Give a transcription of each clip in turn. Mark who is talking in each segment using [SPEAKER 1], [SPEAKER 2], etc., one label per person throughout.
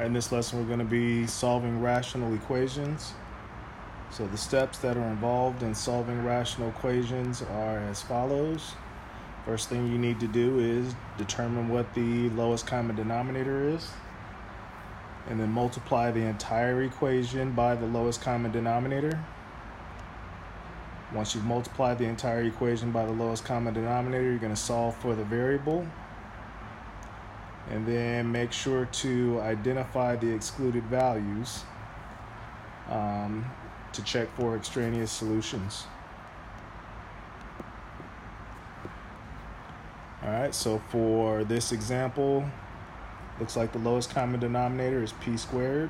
[SPEAKER 1] In this lesson, we're going to be solving rational equations. So the steps that are involved in solving rational equations are as follows. First thing you need to do is determine what the lowest common denominator is, and then multiply the entire equation by the lowest common denominator. Once you've multiplied the entire equation by the lowest common denominator, you're going to solve for the variable. And then make sure to identify the excluded values to check for extraneous solutions. All right, so for this example, looks like the lowest common denominator is p squared.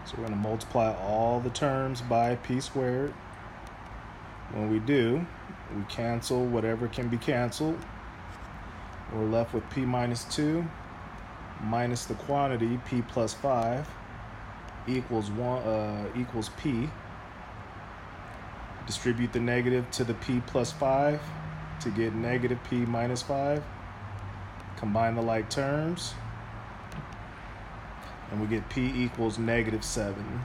[SPEAKER 1] So we're going to multiply all the terms by p squared. When we do, we cancel whatever can be canceled. We're left with p minus 2 minus the quantity p plus 5 equals p. Distribute the negative to the p plus 5 to get negative p minus 5. Combine the like terms, and we get p equals negative 7.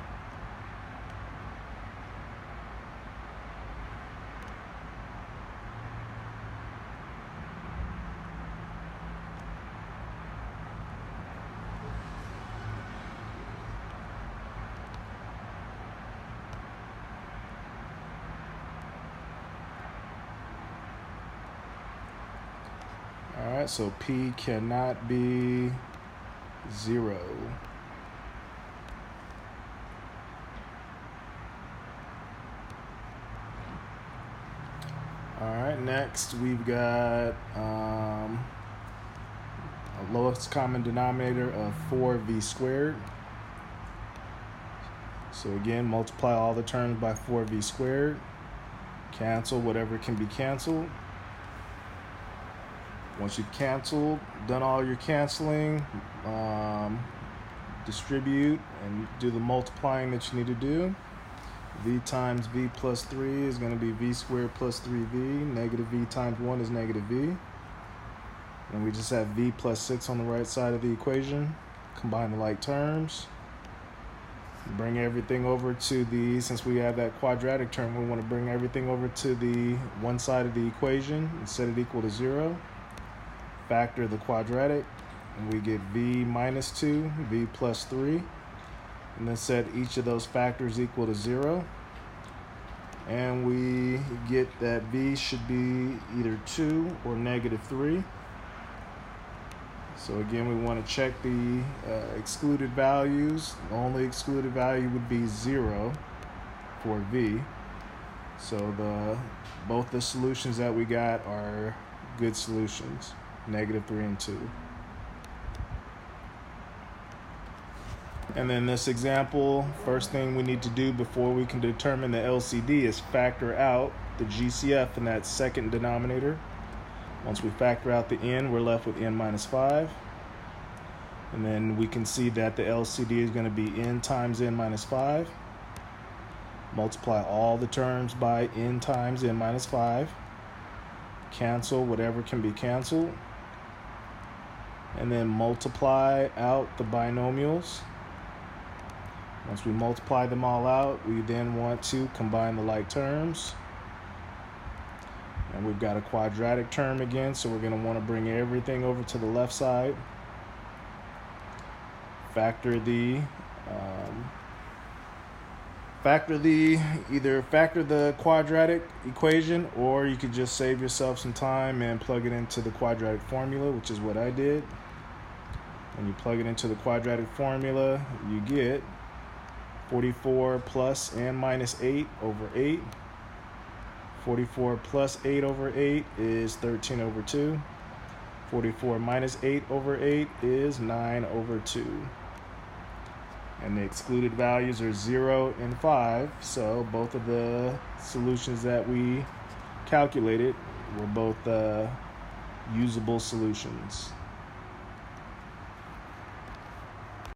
[SPEAKER 1] All right, so p cannot be 0. All right, next we've got a lowest common denominator of 4v squared. So again, multiply all the terms by 4v squared. Cancel whatever can be canceled. Once you've done all your canceling, distribute and do the multiplying that you need to do. V times v plus 3 is going to be v squared plus 3v. Negative v times 1 is negative v. And we just have v plus 6 on the right side of the equation. Combine the like terms. Bring everything over to the, since we have that quadratic term, we want to bring everything over to the one side of the equation and set it equal to 0. Factor the quadratic, and we get v minus 2, v plus 3, and then set each of those factors equal to 0. And we get that v should be either 2 or negative 3. So again, we want to check the excluded values. The only excluded value would be 0 for v. So both the solutions that we got are good solutions. Negative 3 and 2. And then this example, first thing we need to do before we can determine the LCD is factor out the GCF in that second denominator. Once we factor out the n, we're left with n minus 5. And then we can see that the LCD is going to be n times n minus 5. Multiply all the terms by n times n minus 5. Cancel whatever can be canceled. And then multiply out the binomials. Once we multiply them all out, we then want to combine the like terms. And we've got a quadratic term again, so we're going to want to bring everything over to the left side. Factor the quadratic equation, or you could just save yourself some time and plug it into the quadratic formula, which is what I did. When you plug it into the quadratic formula, you get 44 plus n minus 8 over 8. 44 plus 8 over 8 is 13 over 2. 44 minus 8 over 8 is 9 over 2. And the excluded values are 0 and 5, so both of the solutions that we calculated were both usable solutions.